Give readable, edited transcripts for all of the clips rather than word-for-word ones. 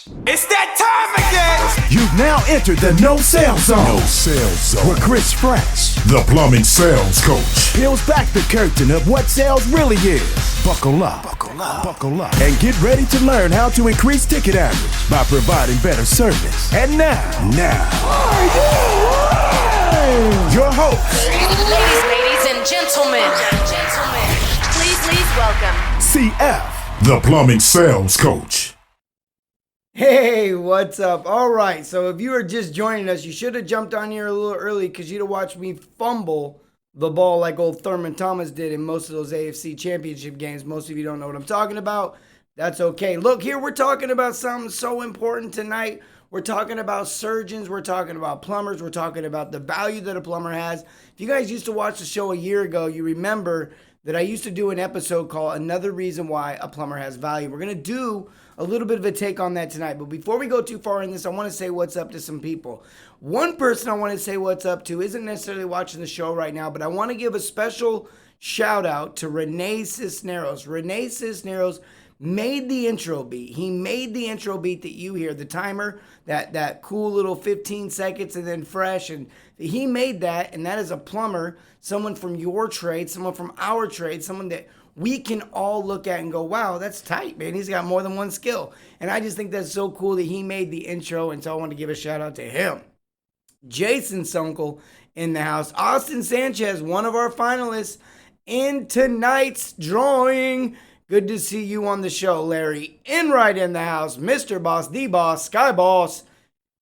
It's that time again! You've now entered the No Sales Zone. No Sales Zone. With Chris Fresh. The plumbing sales coach. Peels back the curtain of what sales really is. Buckle up. Buckle up. Buckle up. And get ready to learn how to increase ticket average by providing better service. And now, your host, Ladies and gentlemen, please welcome CF. The plumbing sales coach. Hey, what's up? All right, so if you are just joining us, you should have jumped on here a little early because you'd have watched me fumble the ball like old Thurman Thomas did in most of those AFC championship games. Most of you don't know what I'm talking about. That's okay. Look, here we're talking about something so important tonight. We're talking about surgeons. We're talking about plumbers. We're talking about the value that a plumber has. If you guys used to watch the show a year ago, you remember that I used to do an episode called Another Reason Why a Plumber Has Value. We're going to do a little bit of a take on that tonight. But before we go too far in this, I want to say what's up to some people. One person I want to say what's up to isn't necessarily watching the show right now, but I want to give a special shout out to Renee Cisneros. Renee Cisneros made the intro beat. He made the intro beat that you hear, the timer, that cool little 15 seconds and then fresh. And he made that, and that is a plumber, someone from your trade, someone from our trade, someone that we can all look at and go, wow, that's tight, man. He's got more than one skill. And I just think that's so cool that he made the intro, and so I want to give a shout out to him. Jason's uncle in the house. Austin Sanchez, one of our finalists in tonight's drawing. Good to see you on the show, Larry. Enright in the house. Mr. Boss, the Boss, Sky Boss.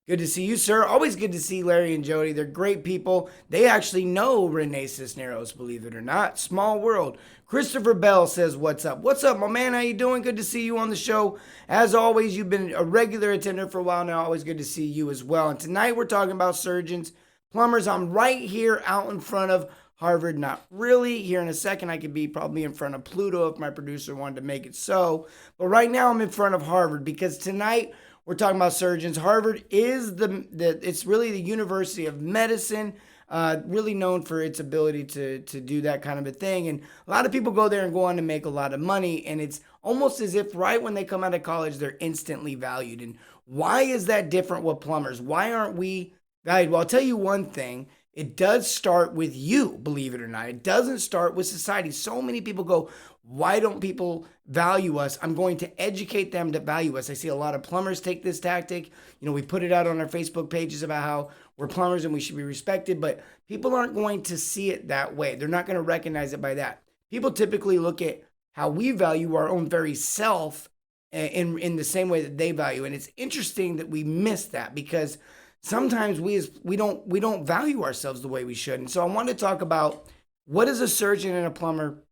Good to see you, sir. Always good to see Larry and Jody. They're great people. They actually know Renee Cisneros, believe it or not. Small world. Christopher Bell says, what's up? What's up, my man? How you doing? Good to see you on the show. As always, you've been a regular attender for a while now. Always good to see you as well. And tonight we're talking about surgeons, plumbers. I'm right here out in front of Harvard. Not really. Here in a second, I could be probably in front of Pluto if my producer wanted to make it so. But right now, I'm in front of Harvard because tonight we're talking about surgeons. Harvard is it's really the University of Medicine, really known for its ability to do that kind of a thing. And a lot of people go there and go on to make a lot of money. And it's almost as if right when they come out of college, they're instantly valued. And why is that different with plumbers? Why aren't we valued? Well, I'll tell you one thing. It does start with you, believe it or not. It doesn't start with society. So many people go, why don't people value us? I'm going to educate them to value us. I see a lot of plumbers take this tactic. You know, we put it out on our Facebook pages about how we're plumbers and we should be respected, but people aren't going to see it that way. They're not going to recognize it by that. People typically look at how we value our own very self in the same way that they value. And it's interesting that we miss that because sometimes we don't value ourselves the way we should. And so I want to talk about what does a surgeon and a plumber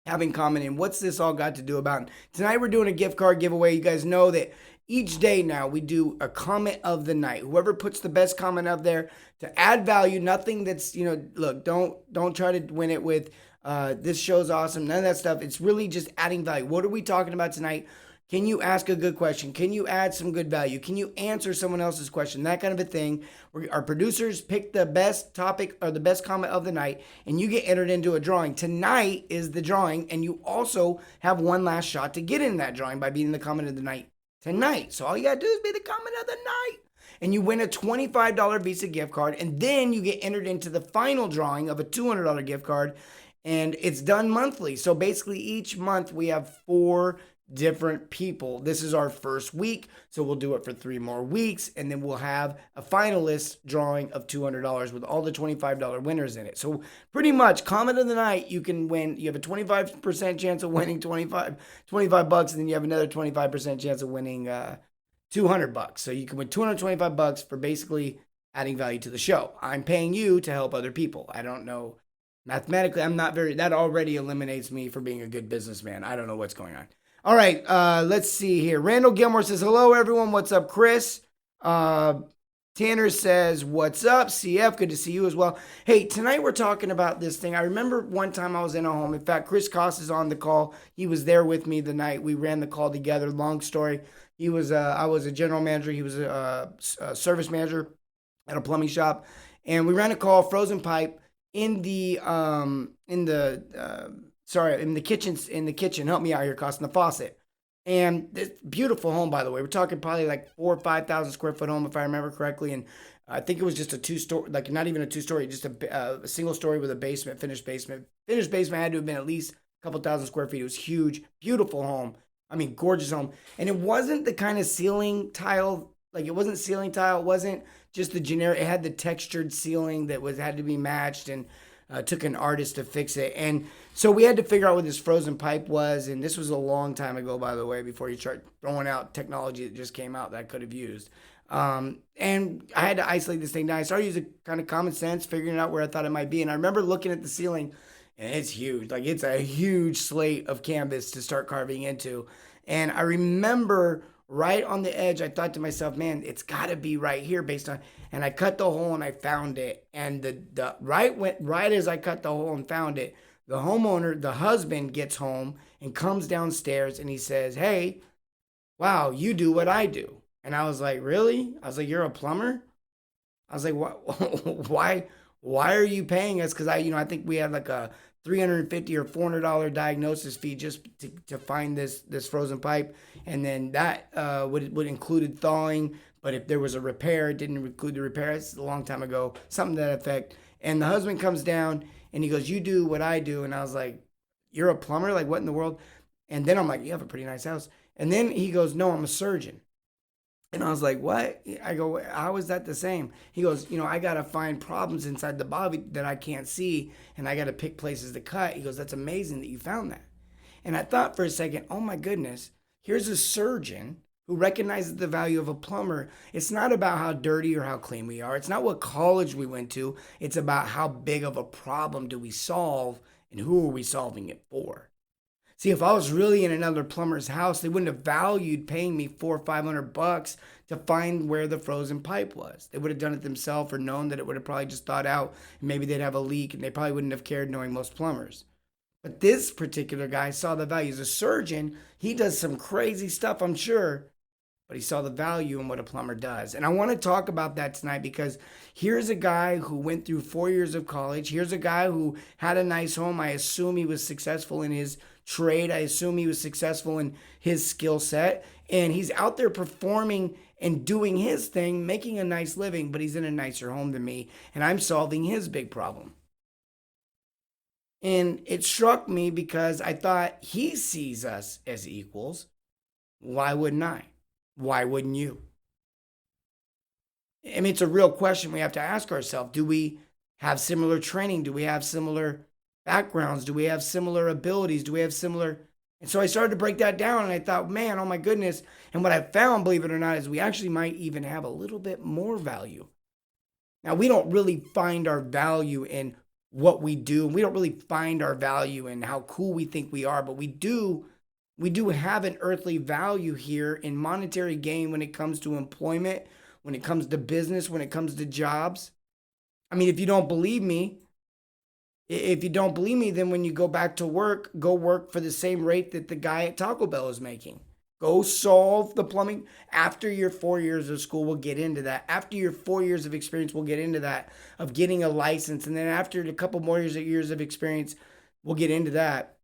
have in common and what's this all got to do about it. Tonight we're doing a gift card giveaway. You guys know that each day now we do a comment of the night. Whoever puts the best comment up there to add value, nothing that's, look, don't try to win it with this show's awesome, none of that stuff. It's really just adding value. What are we talking about tonight? Can you ask a good question? Can you add some good value? Can you answer someone else's question? That kind of a thing. Our producers pick the best topic or the best comment of the night, and you get entered into a drawing. Tonight is the drawing, and you also have one last shot to get in that drawing by being the comment of the night tonight. So all you got to do is be the comment of the night, and you win a $25 Visa gift card, and then you get entered into the final drawing of a $200 gift card, and it's done monthly. So basically each month we have 4 different people. This is our first week, so we'll do it for 3 more weeks, and then we'll have a finalist drawing of $200 with all the $25 winners in it. So pretty much, comment of the night, you can win. You have a 25% chance of winning 25 bucks, and then you have another 25% chance of winning $200. So you can win $225 for basically adding value to the show. I'm paying you to help other people. I don't know. Mathematically, that already eliminates me for being a good businessman. I don't know what's going on. All right, let's see here. Randall Gilmore says, hello, everyone. What's up, Chris? Tanner says, what's up? CF, good to see you as well. Hey, tonight we're talking about this thing. I remember one time I was in a home. In fact, Chris Koss is on the call. He was there with me the night we ran the call together. Long story. I was a general manager. He was a service manager at a plumbing shop. And we ran a call, frozen pipe, in the kitchen. Help me out here, Koss, in the faucet. And this beautiful home, by the way. We're talking probably like 4 or 5,000 square foot home, if I remember correctly. And I think it was just a 2-story, like not even a 2-story, just a single story with a basement, finished basement. Finished basement had to have been at least a couple thousand square feet. It was huge, beautiful home. I mean, gorgeous home. And it wasn't the kind of ceiling tile, like it wasn't ceiling tile. It wasn't just the generic. It had the textured ceiling that had to be matched, and took an artist to fix it. And so we had to figure out what this frozen pipe was. And this was a long time ago, by the way, before you start throwing out technology that just came out that I could have used. And I had to isolate this thing down. I started using kind of common sense, figuring out where I thought it might be. And I remember looking at the ceiling, and it's huge. Like, it's a huge slate of canvas to start carving into. And I remember right on the edge, I thought to myself, man, it's got to be right here based on, and I cut the hole and I found it. And the right as I cut the hole and found it, the homeowner, the husband, gets home and comes downstairs and he says, "Hey, wow, you do what I do." And I was like, "Really?" I was like, "You're a plumber?" I was like, why are you paying us? Because I think we had like a $350 or $400 diagnosis fee just to find this frozen pipe. And then that would included thawing. But if there was a repair, it didn't include the repair. It's a long time ago, something to that effect. And the husband comes down and he goes, "You do what I do." And I was like, "You're a plumber? Like, what in the world?" And then I'm like, "You have a pretty nice house." And then he goes, "No, I'm a surgeon." And I was like, "What?" I go, "How is that the same?" He goes, "I got to find problems inside the body that I can't see, and I got to pick places to cut." He goes, "That's amazing that you found that." And I thought for a second, oh my goodness, here's a surgeon who recognizes the value of a plumber. It's not about how dirty or how clean we are. It's not what college we went to. It's about how big of a problem do we solve and who are we solving it for. See, if I was really in another plumber's house, they wouldn't have valued paying me $400 or $500 to find where the frozen pipe was. They would have done it themselves or known that it would have probably just thawed out and maybe they'd have a leak, and they probably wouldn't have cared, knowing most plumbers. But this particular guy saw the value. As a surgeon, he does some crazy stuff, I'm sure, but he saw the value in what a plumber does. And I want to talk about that tonight because here's a guy who went through 4 years of college. Here's a guy who had a nice home. I assume he was successful in his trade. I assume he was successful in his skill set. And he's out there performing and doing his thing, making a nice living, but he's in a nicer home than me. And I'm solving his big problem. And it struck me because I thought, he sees us as equals. Why wouldn't I? Why wouldn't you? I mean, it's a real question we have to ask ourselves. Do we have similar training? Do we have similar backgrounds? Do we have similar abilities? Do we have similar... And so I started to break that down, and I thought, man, oh my goodness. And what I found, believe it or not, is we actually might even have a little bit more value. Now, we don't really find our value in what we do. We don't really find our value in how cool we think we are, but we do have an earthly value here in monetary gain when it comes to employment, when it comes to business, when it comes to jobs. I mean, if you don't believe me, then when you go back to work, go work for the same rate that the guy at Taco Bell is making. Go solve the plumbing. After your 4 years of school, we'll get into that. After your 4 years of experience, we'll get into that, of getting a license. And then after a couple more years of experience, we'll get into that.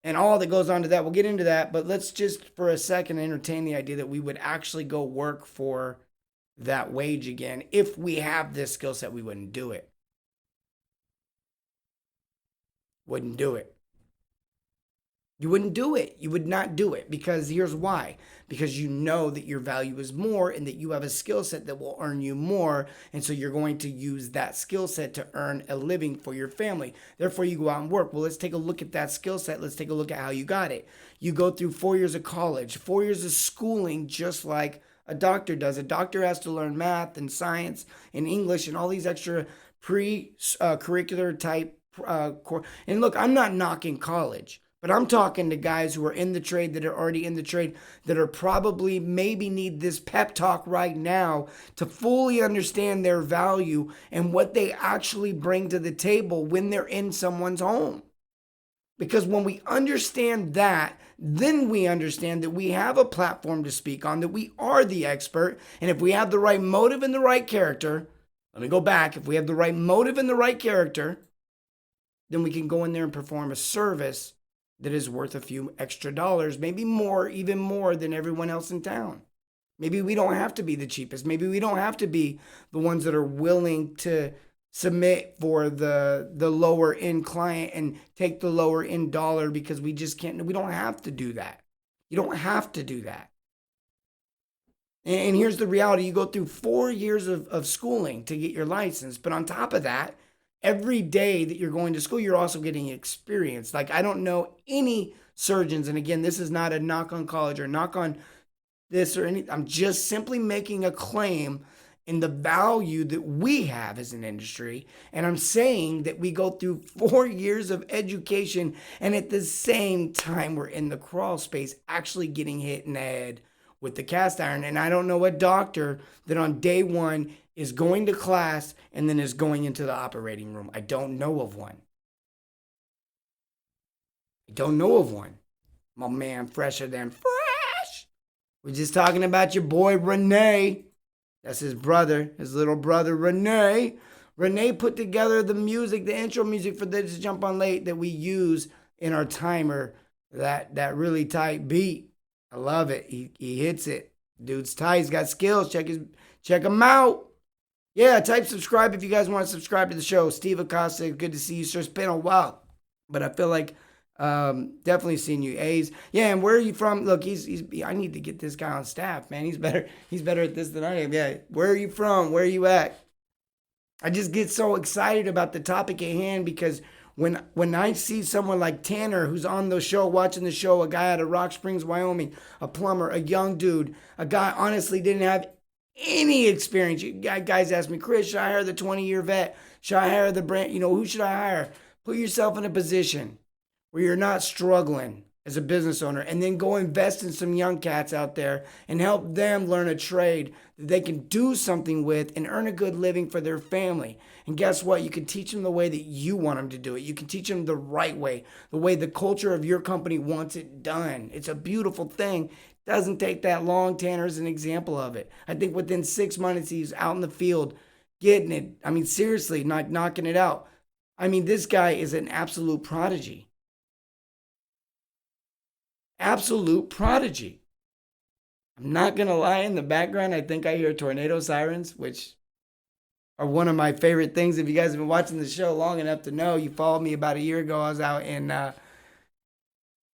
And all that goes on to that, we'll get into that. But let's just for a second entertain the idea that we would actually go work for that wage again. If we have this skill set, we wouldn't do it. Wouldn't do it. You wouldn't do it. You would not do it, because here's why. Because you know that your value is more and that you have a skill set that will earn you more. And so you're going to use that skill set to earn a living for your family. Therefore, you go out and work. Well, let's take a look at that skill set. Let's take a look at how you got it. You go through 4 years of college, 4 years of schooling, just like a doctor does. A doctor has to learn math and science and English and all these extra pre-curricular type and look, I'm not knocking college, but I'm talking to guys who are in the trade, that are already in the trade, that are probably maybe need this pep talk right now to fully understand their value and what they actually bring to the table when they're in someone's home. Because when we understand that, then we understand that we have a platform to speak on, that we are the expert. And if we have the right motive and the right character, let me go back. If we have the right motive and the right character, then we can go in there and perform a service that is worth a few extra dollars, maybe more, even more than everyone else in town. Maybe we don't have to be the cheapest. Maybe we don't have to be the ones that are willing to submit for the lower end client and take the lower end dollar because we just can't. We don't have to do that. You don't have to do that. And here's the reality. You go through 4 years of schooling to get your license. But on top of that, every day that you're going to school, you're also getting experience. Like, I don't know any surgeons. And again, this is not a knock on college or knock on this or anything. I'm just simply making a claim in the value that we have as an industry. And I'm saying that we go through 4 years of education and at the same time, we're in the crawl space actually getting hit in the head with the cast iron. And I don't know a doctor that on day one is going to class and then is going into the operating room. I don't know of one. I don't know of one. My man, fresher than fresh. We're just talking about your boy Renee. That's his brother, his little brother Renee. Renee put together the music, the intro music for This Jump On Late that we use in our timer. That really tight beat. I love it. He hits it. Dude's tight. He's got skills. Check him out. Yeah, type subscribe if you guys want to subscribe to the show. Steve Acosta, good to see you, sir. It's been a while, but I feel like definitely seen you. A's. Yeah, and where are you from? Look, I need to get this guy on staff, man. He's better at this than I am. Yeah. Where are you from? Where are you at? I just get so excited about the topic at hand because when I see someone like Tanner who's on the show, watching the show, a guy out of Rock Springs, Wyoming, a plumber, a young dude, a guy honestly didn't have any experience. Guys ask me, Chris, should I hire the 20-year vet? Should I hire the brand? Who should I hire? Put yourself in a position where you're not struggling as a business owner, and then go invest in some young cats out there and help them learn a trade that they can do something with and earn a good living for their family. And guess what? You can teach them the way that you want them to do it. You can teach them the right way, the way the culture of your company wants it done. It's a beautiful thing. It doesn't take that long. Tanner's an example of it. I think within 6 months, he's out in the field getting it. I mean, seriously, not knocking it out. I mean, this guy is an absolute prodigy. Absolute prodigy. I'm not going to lie, in the background, I think I hear tornado sirens, which are one of my favorite things. If you guys have been watching the show long enough to know, you followed me about a year ago. I was out in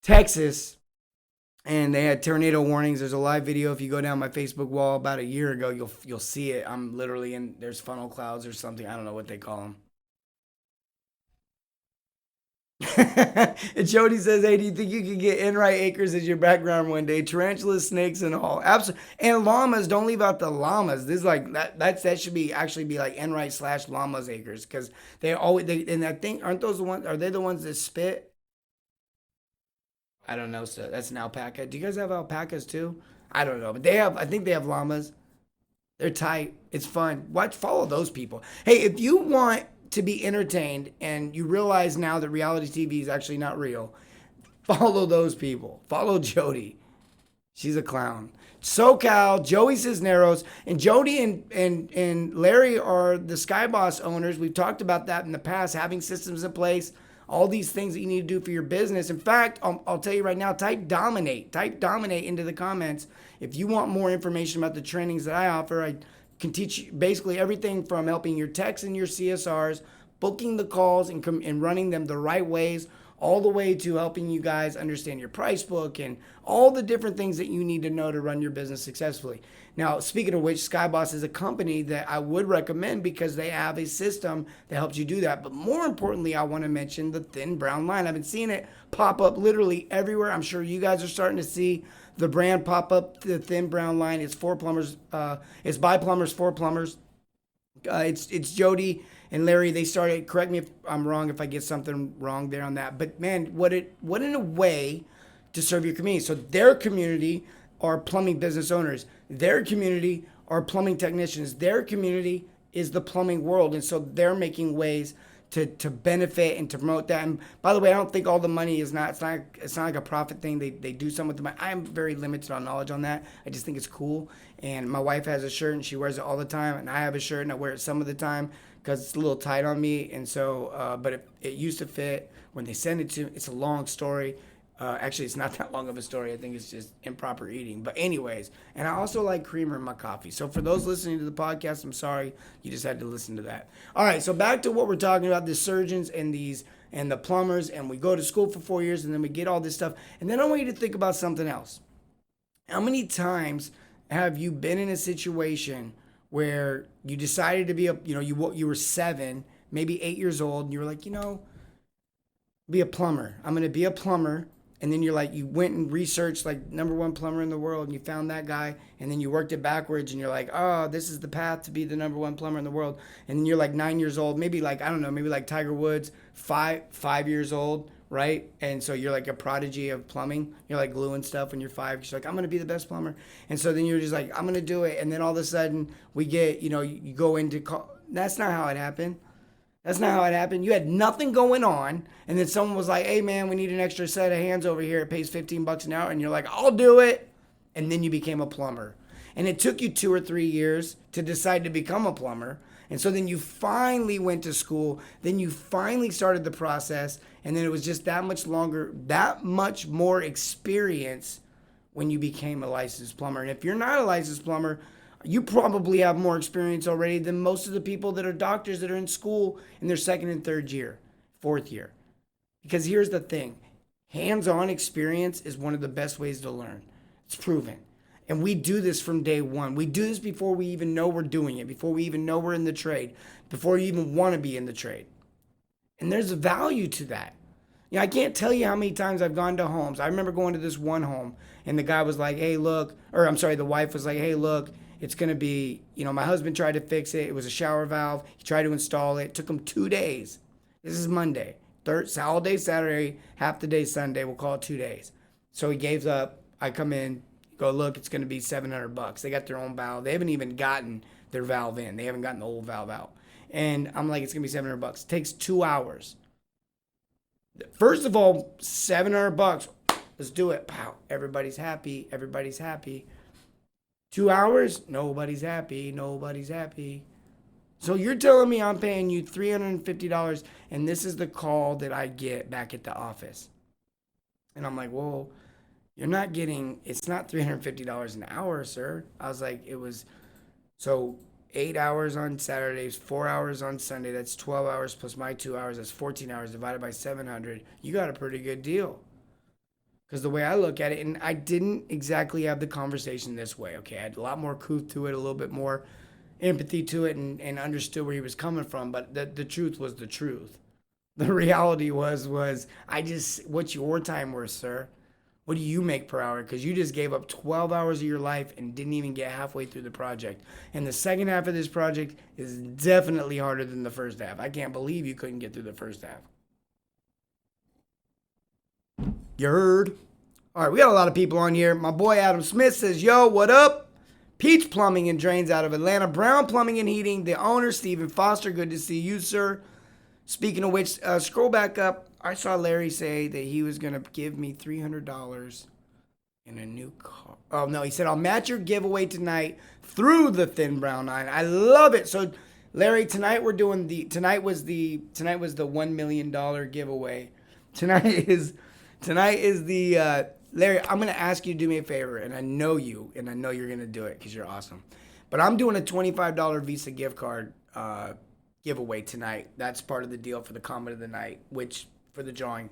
Texas, and they had tornado warnings. There's a live video. If you go down my Facebook wall about a year ago, you'll see it. I'm literally in, there's funnel clouds or something. I don't know what they call them. And Jody says, hey, do you think you could get Enright acres as your background one day? Tarantulas, snakes, and all. Absolutely. And llamas, don't leave out the llamas. This is like that should be actually be like Enright / llamas acres, because and I think, aren't those the ones, are they the ones that spit? I don't know, so that's an alpaca. Do you guys have alpacas too? I don't know, but I think they have llamas. They're tight. It's fun. Follow those people. Hey, if you want to be entertained and you realize now that reality TV is actually not real, follow those people. Follow Jody. She's a clown. SoCal, Joey Cisneros, and Jody and Larry are the Skyboss owners. We've talked about that in the past, having systems in place, all these things that you need to do for your business. In fact, I'll tell you right now, type dominate into the comments if you want more information about the trainings that I offer. I can teach you basically everything from helping your techs and your CSRs, booking the calls and running them the right ways, all the way to helping you guys understand your price book and all the different things that you need to know to run your business successfully. Now, speaking of which, Skyboss is a company that I would recommend because they have a system that helps you do that. But more importantly, I want to mention the thin brown line. I've been seeing it pop up literally everywhere. I'm sure you guys are starting to see the brand pop up, the thin brown line. It's for plumbers. It's by plumbers for plumbers. It's Jody and Larry. They started. Correct me if I'm wrong, if I get something wrong there on that. But man, what in a way to serve your community. So their community are plumbing business owners. Their community are plumbing technicians. Their community is the plumbing world, and so they're making ways to benefit and to promote that. And by the way, I don't think all the money is not, it's not like a profit thing. They do some with the money. I'm very limited on knowledge on that. I just think it's cool. And my wife has a shirt and she wears it all the time. And I have a shirt and I wear it some of the time because it's a little tight on me. And so, but it used to fit when they send it to me. It's a long story. Actually, it's not that long of a story. I think it's just improper eating. But anyways, and I also like creamer in my coffee. So for those listening to the podcast, I'm sorry. You just had to listen to that. All right, so back to what we're talking about, the surgeons and the plumbers. And we go to school for 4 years, and then we get all this stuff. And then I want you to think about something else. How many times have you been in a situation where you decided to be you were 7, maybe 8 years old, and you were like, be a plumber. I'm going to be a plumber. And then you went and researched like #1 plumber in the world, and you found that guy, and then you worked it backwards, and you're like, oh, this is the path to be the #1 plumber in the world. And then you're like 9 years old, maybe like, I don't know, maybe like Tiger Woods, 5 years old, right? And so you're like a prodigy of plumbing. You're like gluing stuff when you're 5. You're like, I'm going to be the best plumber. And so then you're just like, I'm going to do it. And then all of a sudden we get, you go into, that's not how it happened. That's not how it happened. You had nothing going on, and then someone was like, hey, man, we need an extra set of hands over here. It pays $15 an hour. And you're like, I'll do it. And then you became a plumber. And it took you 2 or 3 years to decide to become a plumber. And so then you finally went to school. Then you finally started the process. And then it was just that much longer, that much more experience when you became a licensed plumber. And if you're not a licensed plumber, you probably have more experience already than most of the people that are doctors that are in school in their 2nd and 3rd year, 4th year. Because here's the thing. Hands-on experience is one of the best ways to learn. It's proven. And we do this from day one. We do this before we even know we're doing it, before we even know we're in the trade, before you even want to be in the trade. And there's a value to that. I can't tell you how many times I've gone to homes. I remember going to this one home, and the guy was like, hey, look, the wife was like, hey, look, it's going to be, my husband tried to fix it. It was a shower valve. He tried to install it. It took him 2 days. This is Monday. All day Saturday, half the day Sunday. We'll call it 2 days. So he gave up. I come in, go, look, it's going to be $700. They got their own valve. They haven't even gotten their valve in. They haven't gotten the old valve out. And I'm like, it's going to be $700. It takes 2 hours. First of all, $700. Let's do it. Pow. Everybody's happy. Everybody's happy. 2 hours, nobody's happy, nobody's happy. So you're telling me I'm paying you $350, and this is the call that I get back at the office. And I'm like, well, it's not $350 an hour, sir. I was like, it was, so 8 hours on Saturdays, 4 hours on Sunday, that's 12 hours plus my 2 hours, that's 14 hours divided by 700. You got a pretty good deal. Because the way I look at it, and I didn't exactly have the conversation this way, okay? I had a lot more couth to it, a little bit more empathy to it, and understood where he was coming from, but the truth was the truth. The reality was what's your time worth, sir? What do you make per hour? Because you just gave up 12 hours of your life and didn't even get halfway through the project. And the second half of this project is definitely harder than the first half. I can't believe you couldn't get through the first half. You heard? All right, we got a lot of people on here. My boy Adam Smith says, yo, what up? Peach Plumbing and Drains out of Atlanta. Brown Plumbing and Heating. The owner, Stephen Foster. Good to see you, sir. Speaking of which, scroll back up. I saw Larry say that he was going to give me $300 in a new car. Oh, no, he said, I'll match your giveaway tonight through the Thin Brown Line. I love it. So, Larry, tonight was the $1 million giveaway. Tonight is the, Larry, I'm going to ask you to do me a favor, and I know you're going to do it because you're awesome. But I'm doing a $25 Visa gift card giveaway tonight. That's part of the deal for the comment of the night, which for the drawing.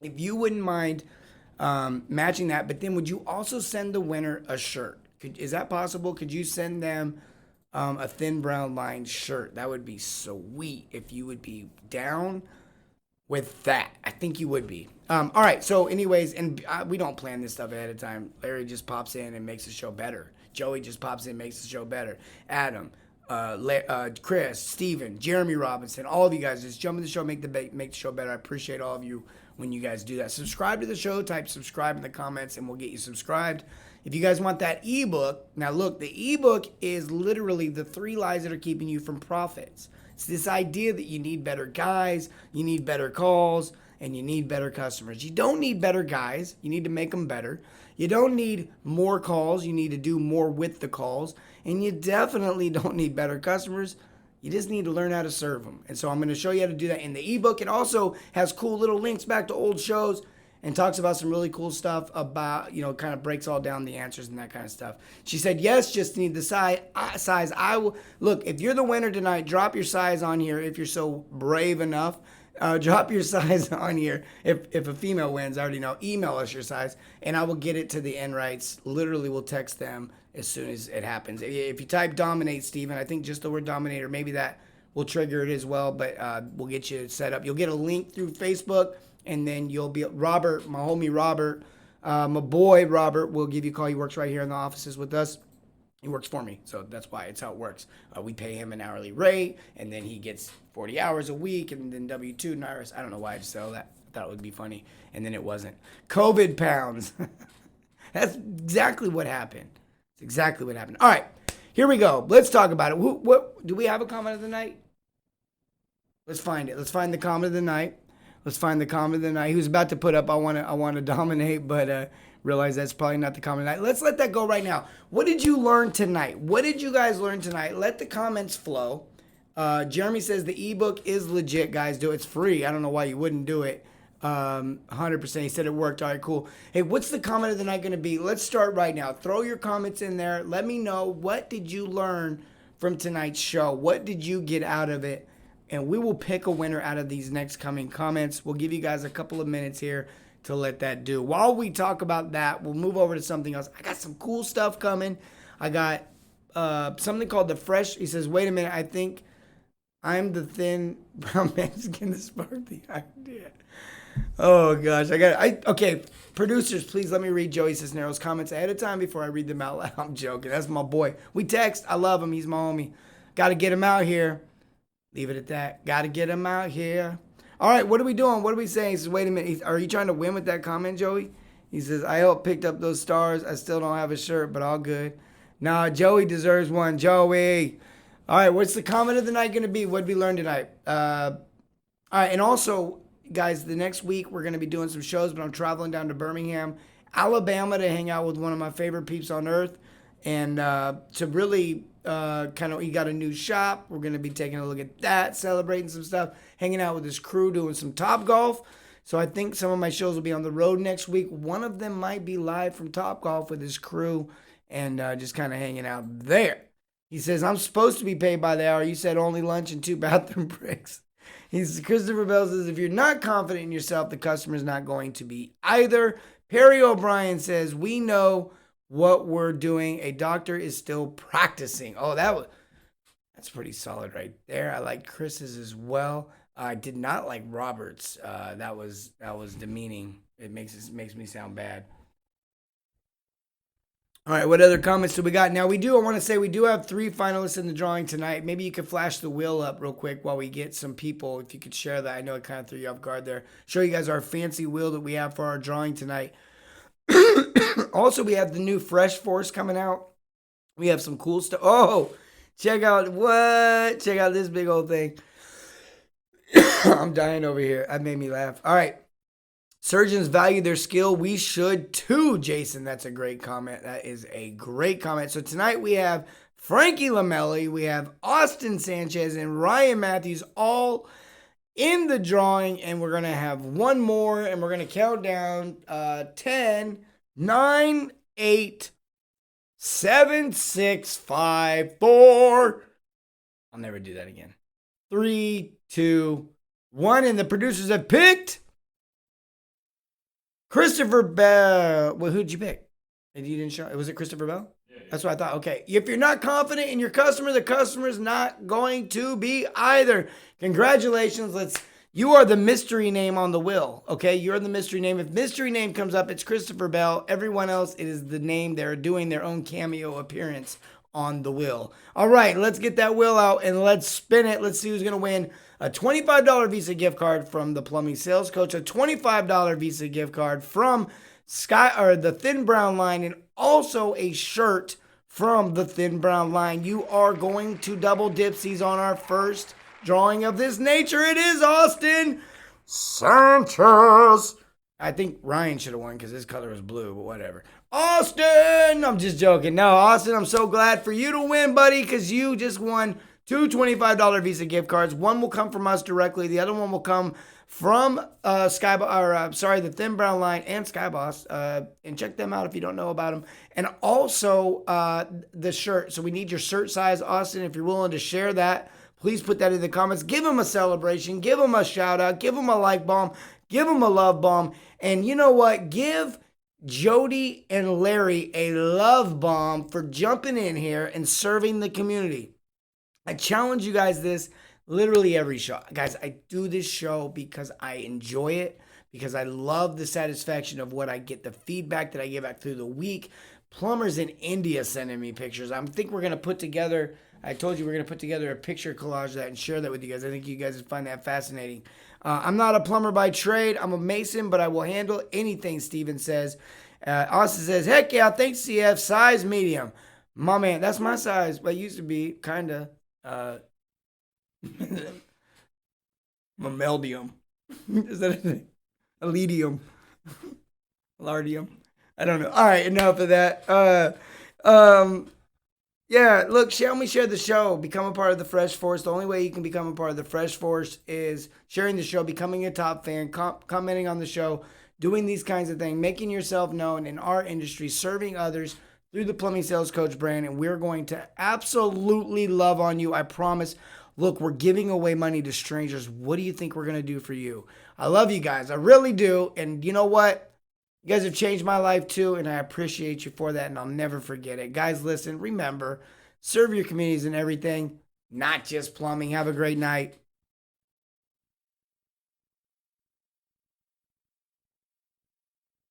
If you wouldn't mind matching that, but then would you also send the winner a shirt? Is that possible? Could you send them a Thin Brown Line shirt? That would be sweet if you would be down with that. I think you would be. All right. So anyways, and we don't plan this stuff ahead of time. Larry just pops in and makes the show better. Joey just pops in and makes the show better. Adam, Chris, Steven, Jeremy Robinson, all of you guys just jump in the show, make the show better. I appreciate all of you when you guys do that. Subscribe to the show, type subscribe in the comments, and we'll get you subscribed. If you guys want that ebook, now look, the ebook is literally the 3 lies that are keeping you from profits. It's this idea that you need better guys, you need better calls, and you need better customers. You don't need better guys. You need to make them better. You don't need more calls. You need to do more with the calls. And you definitely don't need better customers. You just need to learn how to serve them. And so I'm going to show you how to do that in the ebook. It also has cool little links back to old shows. and talks about some really cool stuff about, kind of breaks all down the answers and that kind of stuff. She said, yes, just need the size. I will look, if you're the winner tonight, drop your size on here if you're so brave enough. Drop your size on here. If a female wins, I already know. Email us your size, and I will get it to the Enrights. Literally, we'll text them as soon as it happens. If you type dominate, Steven, I think just the word dominator, maybe that will trigger it as well, but we'll get you set up. You'll get a link through Facebook, and then you'll be Robert, my homie Robert, my boy Robert will give you a call. He works right here in the offices with us. He works for me, so that's why it's how it works. We pay him an hourly rate, and then he gets 40 hours a week, and then W-2 and IRS. I don't know why I just said all that. I thought it would be funny, and then it wasn't. COVID pounds. That's exactly what happened. It's exactly what happened. All right, here we go. Let's talk about it. What do we have a comment of the night? Let's find it. Let's find the comment of the night. Let's find the comment of the night. He was about to put up, I want to dominate, but realize that's probably not the comment of the night. Let's let that go right now. What did you learn tonight? What did you guys learn tonight? Let the comments flow. Jeremy says the ebook is legit, guys. Do it. It's free. I don't know why you wouldn't do it. 100%. He said it worked. All right, cool. Hey, what's the comment of the night going to be? Let's start right now. Throw your comments in there. Let me know, what did you learn from tonight's show? What did you get out of it? And we will pick a winner out of these next coming comments. We'll give you guys a couple of minutes here to let that do. While we talk about that, we'll move over to something else. I got some cool stuff coming. I got something called the Fresh. He says, wait a minute, I think I'm the thin brown Mexican that sparked the idea. Oh, gosh. Okay, producers, please let me read Joey Cisneros' comments ahead of time before I read them out loud. I'm joking. That's my boy. We text. I love him. He's my homie. Got to get him out here. Leave it at that. Got to get him out here. All right, what are we doing? What are we saying? He says, wait a minute. Are you trying to win with that comment, Joey? He says, I helped picked up those stars. I still don't have a shirt, but all good. Nah, Joey deserves one. Joey. All right, what's the comment of the night going to be? What did we learn tonight? All right, and also, guys, the next week we're going to be doing some shows, but I'm traveling down to Birmingham, Alabama to hang out with one of my favorite peeps on earth. And to really he got a new shop. We're going to be taking a look at that, celebrating some stuff, hanging out with his crew, doing some Top Golf. So I think some of my shows will be on the road next week. One of them might be live from Top Golf with his crew and just kind of hanging out there. He says, I'm supposed to be paid by the hour. You said only lunch and 2 bathroom breaks. Christopher Bell says, if you're not confident in yourself, the customer's not going to be either. Perry O'Brien says, we know what we're doing. A doctor is still practicing. Oh, that's pretty solid right there. I like Chris's as well. I did not like Robert's. That was demeaning. It makes me sound bad. All right, what other comments do we got? Now, I want to say we do have 3 finalists in the drawing tonight. Maybe you could flash the wheel up real quick while we get some people. If you could share that. I know it kind of threw you off guard there. Show you guys our fancy wheel that we have for our drawing tonight. Also, we have the new Fresh Force coming out. We have some cool stuff. Oh, check out this big old thing. I'm dying over here. That made me laugh. All right. Surgeons value their skill. We should too, Jason. That's a great comment. That is a great comment. So tonight we have Frankie Lamelli, we have Austin Sanchez, and Ryan Matthews all in the drawing. And we're going to have one more, and we're going to count down 10, 9, 8, 7, 6, 5, 4. I'll never do that again. 3, 2, 1. And the producers have picked Christopher Bell. Well, who'd you pick? And you didn't show. Was it Christopher Bell? Yeah. That's what I thought. Okay. If you're not confident in your customer, the customer's not going to be either. Congratulations. You are the mystery name on the wheel. Okay. You're the mystery name. If mystery name comes up, it's Christopher Bell. Everyone else, it is the name. They're doing their own cameo appearance on the wheel. All right. Let's get that wheel out and let's spin it. Let's see who's going to win. A $25 Visa gift card from the Plumbing Sales Coach, a $25 Visa gift card from the Thin Brown Line, and also a shirt from the Thin Brown Line. You are going to double dipsies on our first drawing of this nature. It is Austin Sanchez. I think Ryan should have won because his color was blue, but whatever. Austin! I'm just joking. No, Austin, I'm so glad for you to win, buddy, because you just won 2 $25 Visa gift cards. One will come from us directly. The other one will come from the Thin Brown Line and Skyboss. And check them out if you don't know about them. And also the shirt. So we need your shirt size, Austin. If you're willing to share that, please put that in the comments. Give them a celebration. Give them a shout out. Give them a like bomb. Give them a love bomb. And you know what? Give Jody and Larry a love bomb for jumping in here and serving the community. I challenge you guys this literally every show. Guys, I do this show because I enjoy it, because I love the satisfaction of what I get, the feedback that I get back through the week. Plumbers in India sending me pictures. I think we're going to put together, I told you we're going to put together a picture collage of that and share that with you guys. I think you guys would find that fascinating. I'm not a plumber by trade. I'm a mason, but I will handle anything, Steven says. Austin says, heck yeah, thanks, CF. Size medium. My man, that's my size. But it used to be kind of Mameldium. Is that a thing? Aledium. Lardium. I don't know. All right, enough of that. Yeah, look, help me share the show. Become a part of the Fresh Force. The only way you can become a part of the Fresh Force is sharing the show, becoming a top fan, commenting on the show, doing these kinds of things, making yourself known in our industry, serving others through the Plumbing Sales Coach brand, and we're going to absolutely love on you. I promise. Look, we're giving away money to strangers. What do you think we're going to do for you? I love you guys. I really do. And you know what? You guys have changed my life too, and I appreciate you for that, and I'll never forget it. Guys, listen, remember, serve your communities and everything, not just plumbing. Have a great night.